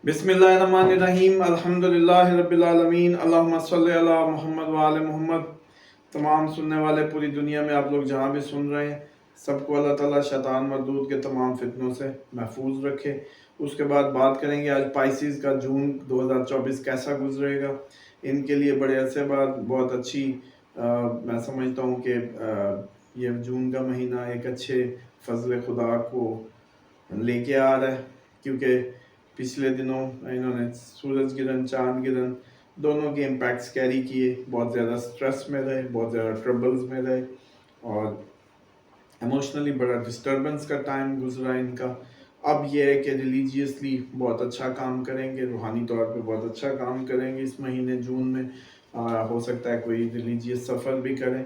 बिस्मिल्लाहिर्रहमानिर्रहीम अल्हम्दुलिल्लाहि रब्बिल आलमीन अल्लाहुम्मा सल्लि अला मुहम्मद व आले मोहम्मद। तमाम सुनने वाले पूरी दुनिया में आप लोग जहाँ भी सुन रहे हैं, सबको अल्लाह ताला शैतान मरदूद के तमाम फितनों से महफूज रखे। उसके बाद बात करेंगे आज पाइसिस का जून 2024 कैसा गुजरेगा। इनके लिए बड़े अरसे बाद बहुत अच्छी मैं समझता हूँ कि ये जून का महीना एक अच्छे फजल खुदा को लेके आ रहा है, क्योंकि पिछले दिनों इन्होंने सूरज गिरहन चांद गिरहन दोनों के इम्पैक्ट्स कैरी किए। बहुत ज़्यादा स्ट्रेस में रहे, बहुत ज़्यादा ट्रबल्स में रहे और इमोशनली बड़ा डिस्टर्बेंस का टाइम गुजरा इनका। अब ये है कि रिलीजियसली बहुत अच्छा काम करेंगे, रूहानी तौर पे बहुत अच्छा काम करेंगे इस महीने जून में। हो सकता है कोई रिलीजियस सफ़र भी करें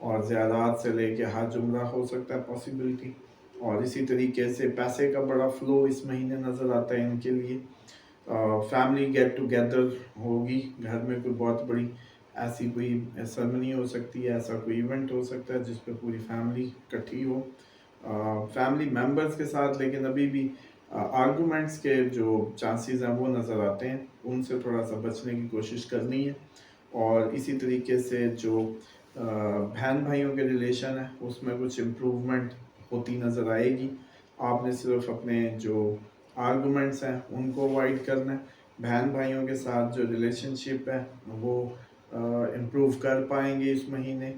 और ज़्यादात से लेके हज उम्रा हो सकता है पॉसिबिलिटी। और इसी तरीके से पैसे का बड़ा फ्लो इस महीने नज़र आता है इनके लिए। फैमिली गेट टुगेदर होगी, घर में कोई बहुत बड़ी ऐसी कोई सेरेमनी हो सकती है, ऐसा कोई इवेंट हो सकता है जिस पे पूरी फैमिली इकट्ठी हो फैमिली मेम्बर्स के साथ। लेकिन अभी भी आर्गूमेंट्स के जो चांसेस हैं वो नज़र आते हैं, उनसे थोड़ा सा बचने की कोशिश करनी है। और इसी तरीके से जो बहन भाइयों के रिलेशन है उसमें कुछ इम्प्रूवमेंट होती नज़र आएगी। आपने सिर्फ अपने जो आर्गूमेंट्स हैं उनको अवॉइड करना है। बहन भाइयों के साथ जो रिलेशनशिप है वो इम्प्रूव कर पाएंगे इस महीने।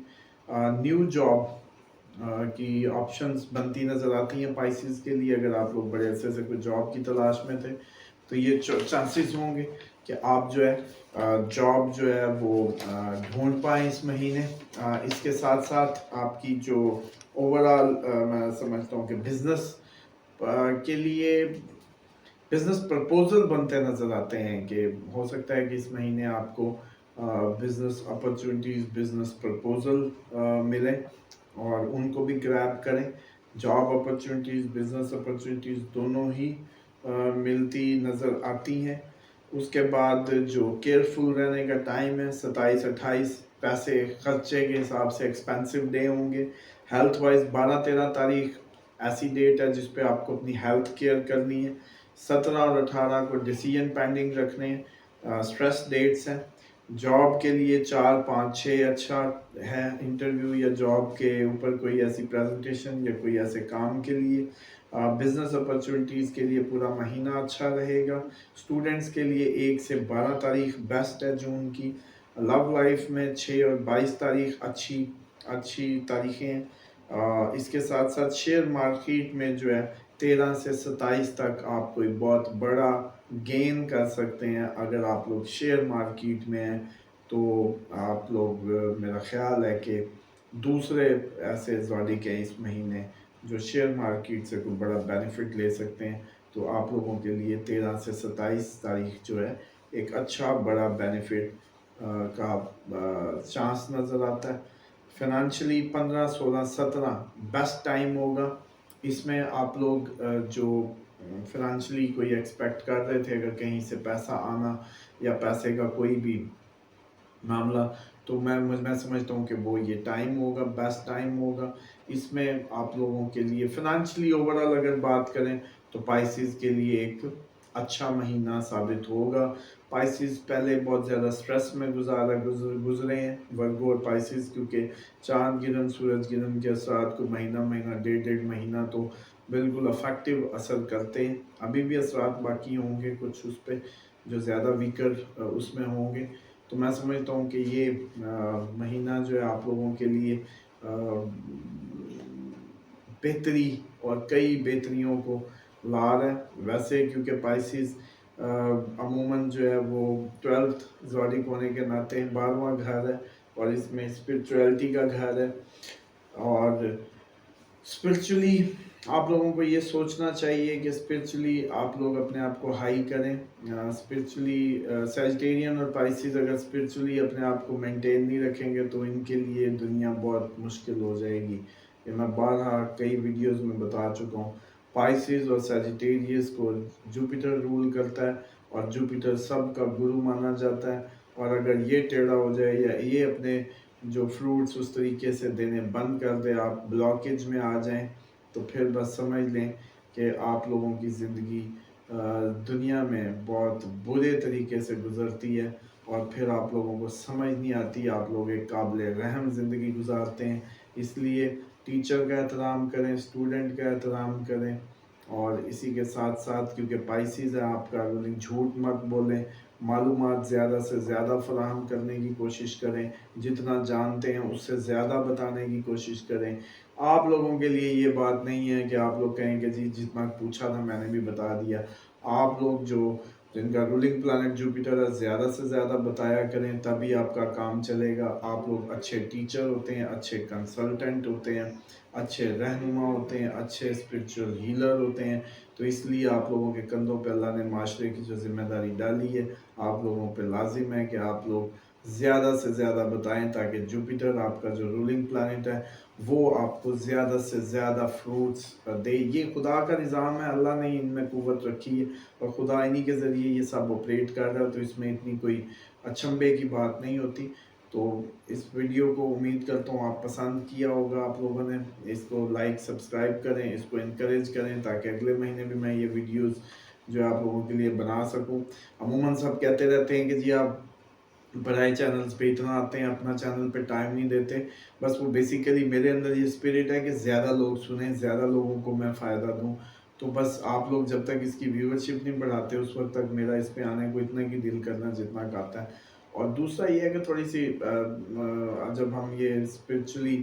न्यू जॉब की ऑप्शंस बनती नज़र आती हैं पाइसिस के लिए। अगर आप लोग बड़े अरसे से कोई जॉब की तलाश में थे तो ये चांसेस होंगे कि आप जो है जॉब जो है वो ढूंढ पाएँ इस महीने। इसके साथ साथ आपकी जो ओवरऑल मैं समझता हूँ कि बिजनेस के लिए बिजनेस प्रपोजल बनते नज़र आते हैं कि हो सकता है कि इस महीने आपको बिजनेस अपॉर्चुनिटीज़ बिजनेस प्रपोजल मिले और उनको भी ग्रैब करें। जॉब अपॉर्चुनिटीज़ बिजनेस अपॉर्चुनिटीज़ दोनों ही मिलती नज़र आती हैं। उसके बाद जो केयरफुल रहने का टाइम है 27-28, पैसे खर्चे के हिसाब से एक्सपेंसिव डे होंगे। हेल्थ वाइज 12-13 तारीख ऐसी डेट है जिस पे आपको अपनी हेल्थ केयर करनी है। 17 और 18 को डिसीजन पेंडिंग रखने स्ट्रेस डेट्स हैं। जॉब के लिए 4, 5, 6 अच्छा है इंटरव्यू या जॉब के ऊपर कोई ऐसी प्रेजेंटेशन या कोई ऐसे काम के लिए। बिजनेस अपॉर्चुनिटीज़ के लिए पूरा महीना अच्छा रहेगा। स्टूडेंट्स के लिए 1 से 12 तारीख बेस्ट है जून की। लव लाइफ में 6 और 22 तारीख अच्छी अच्छी तारीखें हैं। इसके साथ साथ शेयर मार्केट में जो है 13 से 27 तक आप कोई बहुत बड़ा गेन कर सकते हैं। अगर आप लोग शेयर मार्केट में हैं तो आप लोग मेरा ख्याल है कि दूसरे ऐसे ज़ोडिक हैं इस महीने जो शेयर मार्केट से कोई बड़ा बेनिफिट ले सकते हैं। तो आप लोगों के लिए 13 से 27 तारीख जो है एक अच्छा बड़ा बेनिफिट का चांस नज़र आता है। फाइनेंशियली 15, 16, 17 बेस्ट टाइम होगा। इसमें आप लोग जो फाइनेंशियली कोई एक्सपेक्ट कर रहे थे अगर कहीं से पैसा आना या पैसे का कोई भी मामला, तो मैं समझता हूँ कि वो ये टाइम होगा, बेस्ट टाइम होगा। इसमें आप लोगों के लिए फाइनेंशियली ओवरऑल अगर बात करें तो पाइसिस के लिए एक अच्छा महीना साबित होगा। पाइसिस पहले बहुत ज़्यादा स्ट्रेस में गुजरे हैं वर्गो और पाइसिस, क्योंकि चांद गिरन सूरज गिरन के असरात को महीना डेढ़ महीना तो बिल्कुल अफेक्टिव असर करते हैं। अभी भी असरात बाकी होंगे कुछ उस पर जो ज़्यादा वीकर उसमें होंगे। तो मैं समझता हूँ कि ये महीना जो है आप लोगों के लिए बेहतरी और कई बेहतरियों को ला रहा है। वैसे क्योंकि पाइसिस अमूमन जो है वो 12th ज़ोडिक होने के नाते 12वां घर है और इसमें स्पिरिचुअलिटी का घर है। और स्पिरिचुअली आप लोगों को ये सोचना चाहिए कि स्पिरिचुअली आप लोग अपने आप को हाई करें। स्पिरिचुअली सैजिटेरियन और पाइसिस अगर स्पिरिचुअली अपने आप को मेंटेन नहीं रखेंगे तो इनके लिए दुनिया बहुत मुश्किल हो जाएगी। ये मैं बारहा कई वीडियोस में बता चुका हूँ। पाइसिस और सैजिटेरियस को जुपिटर रूल करता है और जुपिटर सब का गुरु माना जाता है। और अगर ये टेढ़ा हो जाए या ये अपने जो फ्रूट्स उस तरीके से देने बंद कर दे, आप ब्लॉकेज में आ जाएं, तो फिर बस समझ लें कि आप लोगों की ज़िंदगी دنیا میں بہت برے طریقے سے گزرتی ہے، اور پھر آپ لوگوں کو سمجھ نہیں آتی، آپ لوگ ایک قابل رحم زندگی گزارتے ہیں۔ اس لیے ٹیچر کا احترام کریں، اسٹوڈنٹ کا احترام کریں، اور اسی کے ساتھ ساتھ کیونکہ پائسیز ہے آپ کا رولنگ، جھوٹ مت بولیں، معلومات زیادہ سے زیادہ فراہم کرنے کی کوشش کریں، جتنا جانتے ہیں اس سے زیادہ بتانے کی کوشش کریں۔ آپ لوگوں کے لیے یہ بات نہیں ہے کہ آپ لوگ کہیں کہ جی جتنا پوچھا تھا میں نے بھی بتا دیا۔ آپ لوگ جن کا رولنگ پلانٹ جوپیٹر ہے زیادہ سے زیادہ بتایا کریں، تبھی آپ کا کام چلے گا۔ آپ لوگ اچھے ٹیچر ہوتے ہیں، اچھے کنسلٹنٹ ہوتے ہیں، اچھے رہنما ہوتے ہیں، اچھے اسپرچول ہیلر ہوتے ہیں، تو اس لیے آپ لوگوں کے کندھوں پہ اللہ نے معاشرے کی جو ذمہ داری ڈالی ہے، آپ لوگوں پہ لازم ہے کہ آپ لوگ زیادہ سے زیادہ بتائیں، تاکہ جوپیٹر آپ کا جو رولنگ پلانٹ ہے وہ آپ کو زیادہ سے زیادہ فروٹس دے۔ یہ خدا کا نظام ہے، اللہ نے ان میں قوت رکھی ہے، اور خدا انہی کے ذریعے یہ سب آپریٹ کر رہا ہے، تو اس میں اتنی کوئی اچنبھے کی بات نہیں ہوتی۔ تو اس ویڈیو کو امید کرتا ہوں آپ پسند کیا ہوگا آپ لوگوں نے، اس کو لائک سبسکرائب کریں، اس کو انکریج کریں، تاکہ اگلے مہینے بھی میں یہ ویڈیوز جو آپ لوگوں کے لیے بنا سکوں۔ عموماً سب کہتے رہتے ہیں کہ جی آپ بڑائی چینلز پہ اتنا آتے ہیں، اپنا چینل پہ ٹائم نہیں دیتے۔ بس وہ بیسیکلی میرے اندر یہ اسپرٹ ہے کہ زیادہ لوگ سنیں، زیادہ لوگوں کو میں فائدہ دوں۔ تو بس آپ لوگ جب تک اس کی ویورشپ نہیں بڑھاتے، اس وقت تک میرا اس پہ آنے کو اتنا کی دل کرنا جتنا کہتا ہے۔ اور دوسرا یہ ہے کہ تھوڑی سی جب ہم یہ اسپرچولی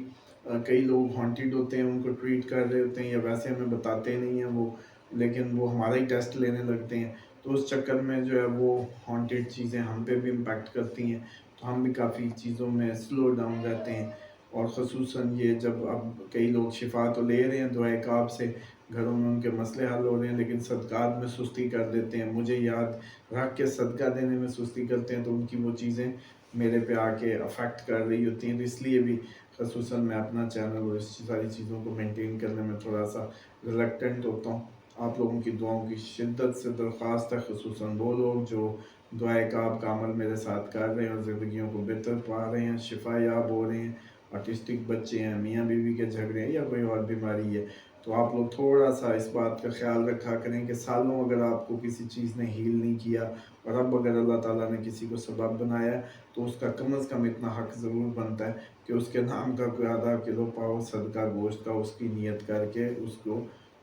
کئی لوگ ہانٹیڈ ہوتے ہیں، ان کو ٹریٹ کر رہے ہوتے ہیں، یا ویسے ہمیں بتاتے نہیں ہیں وہ، لیکن وہ ہمارا ہی ٹیسٹ لینے لگتے ہیں، تو اس چکر میں جو ہے وہ ہانٹیڈ چیزیں ہم پہ بھی امپیکٹ کرتی ہیں، تو ہم بھی کافی چیزوں میں سلو ڈاؤن رہتے ہیں۔ اور خصوصاً یہ جب اب کئی لوگ شفا تو لے رہے ہیں دعائے کعب سے، گھروں میں ان کے مسئلے حل ہو رہے ہیں، لیکن صدقات میں سستی کر دیتے ہیں، مجھے یاد رکھ کے صدقہ دینے میں سستی کرتے ہیں، تو ان کی وہ چیزیں میرے پہ آ کے افیکٹ کر رہی ہوتی ہیں۔ تو اس لیے بھی خصوصاً میں اپنا چینل اور اس ساری چیزوں کو مینٹین کرنے میں تھوڑا سا ریلیکٹنٹ ہوتا ہوں۔ آپ لوگوں کی دعاؤں کی شدت سے درخواست ہے، خصوصاً وہ لوگ جو دعائے کعب کا عمل میرے ساتھ کر رہے ہیں اور زندگیوں کو بہتر پا رہے ہیں، شفا یاب ہو رہے ہیں، آٹسٹک بچے ہیں، میاں بیوی کے جھگڑے ہیں، یا کوئی اور بیماری ہے، تو آپ لوگ تھوڑا سا اس بات کا خیال رکھا کریں کہ سالوں اگر آپ کو کسی چیز نے ہیل نہیں کیا، اور اب اگر اللہ تعالیٰ نے کسی کو سبب بنایا ہے، تو اس کا کم از کم اتنا حق ضرور بنتا ہے کہ اس کے نام کا کوئی آدھا کلو پاؤ صدقہ گوشت کا اس کی نیت کر کے اس کو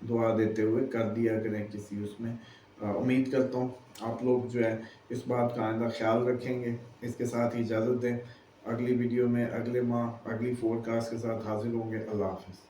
دعا دیتے ہوئے کر دیا کریں کسی اس میں۔ امید کرتا ہوں آپ لوگ جو ہے اس بات کا آئندہ خیال رکھیں گے۔ اس کے ساتھ ہی اجازت دیں، اگلی ویڈیو میں اگلے ماہ اگلی فورکاسٹ کے ساتھ حاضر ہوں گے۔ اللہ حافظ۔